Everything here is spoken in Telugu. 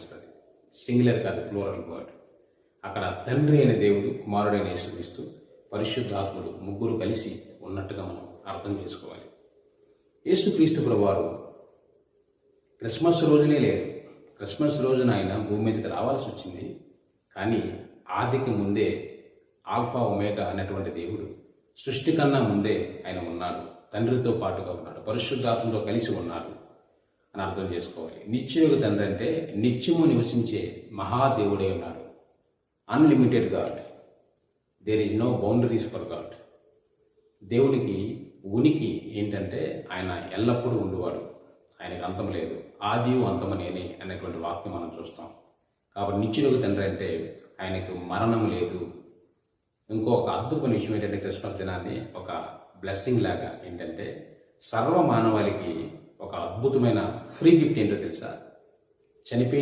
తెలుస్తుంది. సింగులర్ కాదు, ప్లూరల్ వర్డ్. అక్కడ తండ్రి అయిన దేవుడు, కుమారుడైన యేసుక్రీస్తు, పరిశుద్ధాత్ముడు ముగ్గురు కలిసి ఉన్నట్టుగా మనం అర్థం చేసుకోవాలి. యేసుక్రీస్తు ప్రభువారు క్రిస్మస్ రోజునే లేరు. క్రిస్మస్ రోజున ఆయన భూమి మీదకి రావాల్సి వచ్చింది. కానీ ఆదికి ముందే ఆల్ఫా ఒమేగా అనేటువంటి దేవుడు సృష్టి కన్నా ముందే ఆయన ఉన్నాడు. తండ్రితో పాటుగా ఉన్నాడు, పరిశుద్ధాత్మతో కలిసి ఉన్నాడు అని అర్థం చేసుకోవాలి. నిత్యయుగ తండ్రి అంటే నిత్యము నివసించే మహాదేవుడే ఉన్నాడు. Unlimited God. There is no boundaries for God. దేవునికి ఉనికి ఏంటంటే ఆయన ఎల్లప్పుడూ ఉండేవాడు, ఆయనకు అంతం లేదు. ఆదియు అంతము నేనే అనేటువంటి వాక్యం మనం చూస్తాం. కాబట్టి నిత్యుడుగు తండ్రి అంటే ఆయనకు మరణం లేదు. ఇంకొక అద్భుతమైన విషయం ఏంటంటే క్రిస్మస్ దినాన్ని ఒక బ్లెస్సింగ్ లాగా ఏంటంటే సర్వ మానవాళికి ఒక అద్భుతమైన ఫ్రీ గిఫ్ట్ ఏంటో తెలుసా? చనిపోయి